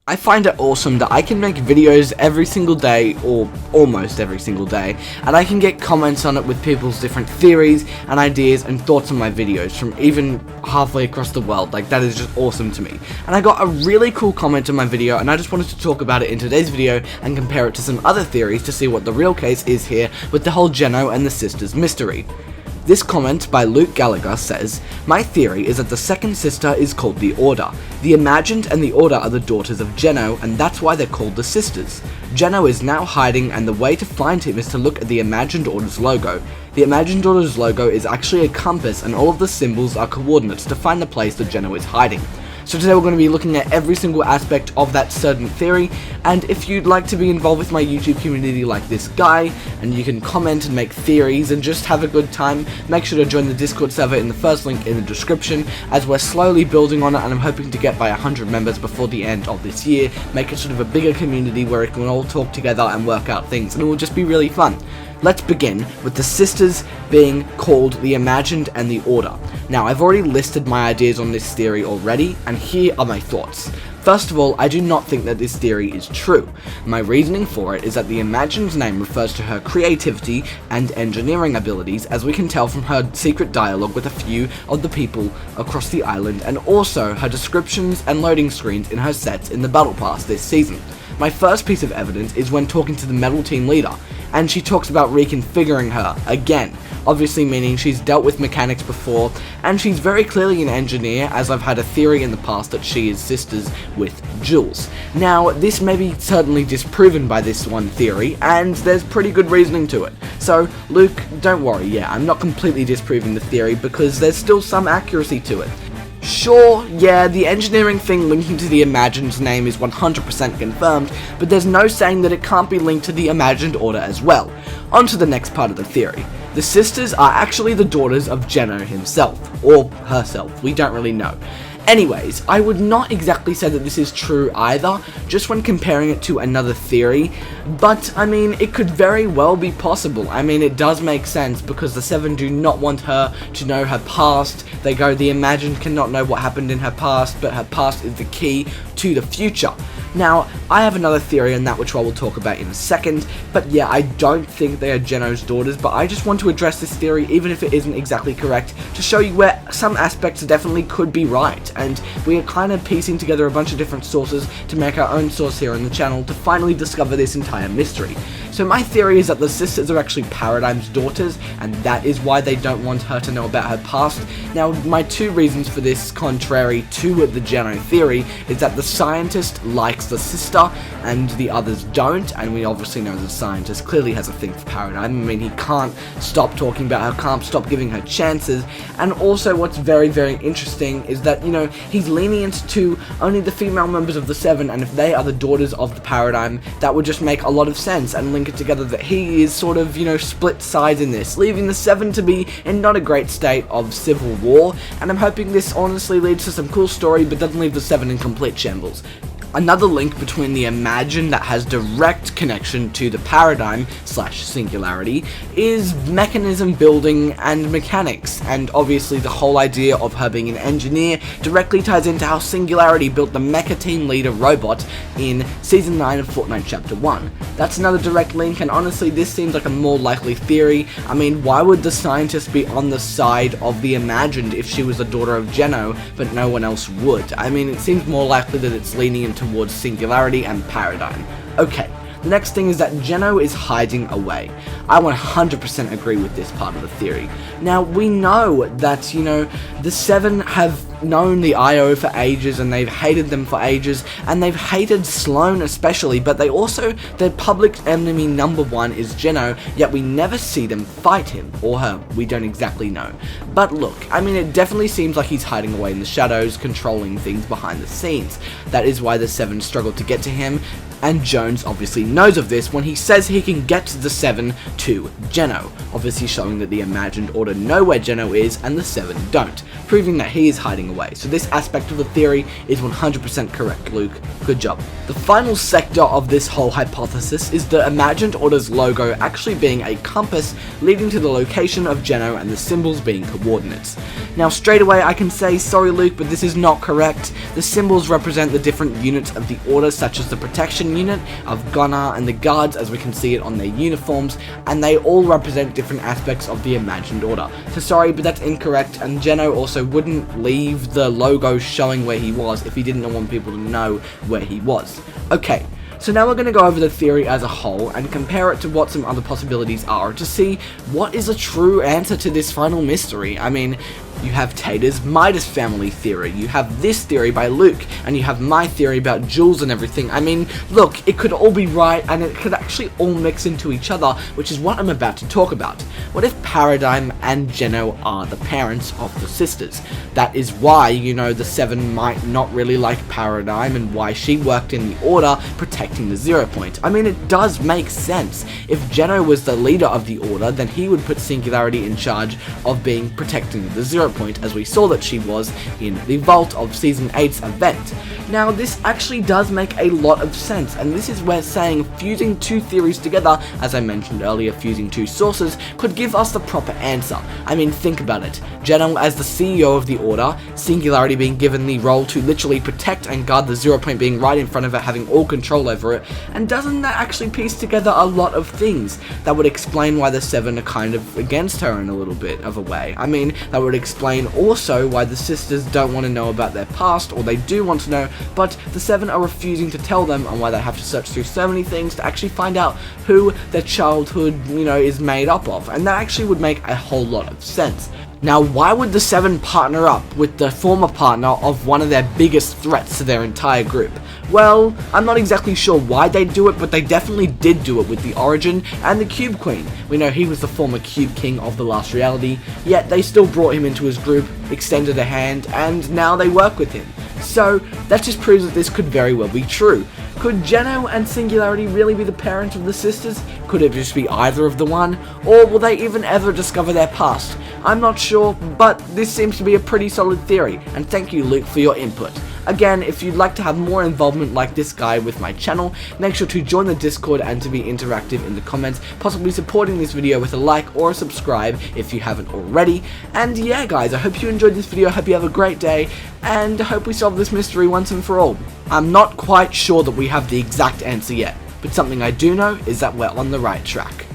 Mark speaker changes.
Speaker 1: I find it awesome that I can make videos every single day, or almost every single day, and I can get comments on it with people's different theories and ideas and thoughts on my videos from even halfway across the world. Like, that is just awesome to me. And I got a really cool comment on my video, and I just wanted to talk about it in today's video and compare it to some other theories to see what the real case is here with the whole Geno and the sisters mystery. This comment by Luke Gallagher says, "My theory is that the second sister is called the Order. The Imagined and the Order are the daughters of Geno, and that's why they're called the sisters. Geno is now hiding, and the way to find him is to look at the Imagined Order's logo. The Imagined Order's logo is actually a compass, and all of the symbols are coordinates to find the place that Geno is hiding." So today we're going to be looking at every single aspect of that certain theory, and if you'd like to be involved with my YouTube community like this guy, and you can comment and make theories and just have a good time, make sure to join the Discord server in the first link in the description, as we're slowly building on it, and I'm hoping to get by 100 members before the end of this year, make it sort of a bigger community where we can all talk together and work out things, and it will just be really fun. Let's begin with the sisters being called the Imagined and the Order. Now, I've already listed my ideas on this theory already, and here are my thoughts. First of all, I do not think that this theory is true. My reasoning for it is that the Imagined name refers to her creativity and engineering abilities, as we can tell from her secret dialogue with a few of the people across the island, and also her descriptions and loading screens in her sets in the Battle Pass this season. My first piece of evidence is when talking to the Metal Team leader, and she talks about reconfiguring her, again, obviously meaning she's dealt with mechanics before, and she's very clearly an engineer, as I've had a theory in the past that she is sisters with Jules. Now, this may be certainly disproven by this one theory, and there's pretty good reasoning to it. So, Luke, don't worry, yeah, I'm not completely disproving the theory, because there's still some accuracy to it. Sure, yeah, the engineering thing linking to the Imagined name is 100% confirmed, but there's no saying that it can't be linked to the Imagined Order as well. On to the next part of the theory. The sisters are actually the daughters of Geno himself, or herself, we don't really know. Anyways, I would not exactly say that this is true either, just when comparing it to another theory, but I mean, it could very well be possible. I mean, it does make sense, because the Seven do not want her to know her past. They go, the Imagined cannot know what happened in her past, but her past is the key to the future. Now, I have another theory on that which I will talk about in a second, but yeah, I don't think they are Geno's daughters, but I just want to address this theory, even if it isn't exactly correct, to show you where some aspects definitely could be right, and we are kind of piecing together a bunch of different sources to make our own source here on the channel to finally discover this entire mystery. So my theory is that the sisters are actually Paradigm's daughters, and that is why they don't want her to know about her past. Now, my two reasons for this, contrary to the Geno theory, is that the scientist likes the sister, and the others don't, and we obviously know the scientist clearly has a thing for Paradigm. I mean, he can't stop talking about her, can't stop giving her chances, and also what's very, very interesting is that, you know, he's lenient to only the female members of the Seven, and if they are the daughters of the Paradigm, that would just make a lot of sense and link it together that he is sort of, you know, split sides in this, leaving the Seven to be in not a great state of civil war, and I'm hoping this honestly leads to some cool story, but doesn't leave the Seven in complete shambles. Another link between the Imagined that has direct connection to the Paradigm / Singularity is mechanism building and mechanics, and obviously the whole idea of her being an engineer directly ties into how Singularity built the Mecha Team Leader robot in Season 9 of Fortnite Chapter 1. That's another direct link, and honestly this seems like a more likely theory. I mean, why would the scientist be on the side of the Imagined if she was the daughter of Geno, but no one else would? I mean, it seems more likely that it's leaning into towards Singularity and Paradigm. Okay, the next thing is that Geno is hiding away. I 100% agree with this part of the theory. Now, we know that, you know, the Seven have known the IO for ages, and they've hated them for ages, and they've hated Sloan especially, but they also, their public enemy number one is Geno, yet we never see them fight him, or her, we don't exactly know. But look, I mean, it definitely seems like he's hiding away in the shadows, controlling things behind the scenes. That is why the Seven struggle to get to him, and Jones obviously knows of this when he says he can get the Seven to Geno, obviously showing that the Imagined Order know where Geno is and the Seven don't, proving that he is hiding running away. So this aspect of the theory is 100% correct, Luke. Good job. The final sector of this whole hypothesis is the imagined order's logo actually being a compass leading to the location of Geno and the symbols being coordinates. Now straight away I can say, sorry Luke, but this is not correct. The symbols represent the different units of the order, such as the protection unit of Gunnar and the guards, as we can see it on their uniforms, and they all represent different aspects of the imagined order. So sorry, but that's incorrect, and Geno also wouldn't leave the logo showing where he was if he didn't want people to know where he was. Okay, so now we're going to go over the theory as a whole and compare it to what some other possibilities are to see what is a true answer to this final mystery. I mean, you have Tater's Midas family theory, you have this theory by Luke, and you have my theory about Jules and everything. I mean, look, it could all be right, and it could actually all mix into each other, which is what I'm about to talk about. What if Paradigm and Geno are the parents of the sisters? That is why, you know, the Seven might not really like Paradigm, and why she worked in the Order protecting the 0 point. I mean, it does make sense. If Geno was the leader of the Order, then he would put Singularity in charge of protecting the 0 point, as we saw that she was in the vault of Season 8's event. Now, this actually does make a lot of sense, and this is where saying fusing two theories together, as I mentioned earlier, fusing two sources, could give us the proper answer. I mean, think about it. Geno as the CEO of the Order, Singularity being given the role to literally protect and guard the 0 point being right in front of her, having all control over it, and doesn't that actually piece together a lot of things? That would explain why the Seven are kind of against her in a little bit of a way. I mean, that would explain also why the sisters don't want to know about their past, or they do want to know, but the Seven are refusing to tell them, and why they have to search through so many things to actually find out who their childhood, you know, is made up of, and that actually would make a whole lot of sense. Now, why would the Seven partner up with the former partner of one of their biggest threats to their entire group? Well, I'm not exactly sure why they do it, but they definitely did do it with the Origin and the Cube Queen. We know he was the former Cube King of the last reality, yet they still brought him into his group, extended a hand, and now they work with him. So, that just proves that this could very well be true. Could Geno and Singularity really be the parents of the sisters? Could it just be either of the one? Or will they even ever discover their past? I'm not sure, but this seems to be a pretty solid theory, and thank you Luke for your input. Again, if you'd like to have more involvement like this guy with my channel, make sure to join the Discord and to be interactive in the comments, possibly supporting this video with a like or a subscribe if you haven't already. And yeah guys, I hope you enjoyed this video, I hope you have a great day, and I hope we solve this mystery once and for all. I'm not quite sure that we have the exact answer yet, but something I do know is that we're on the right track.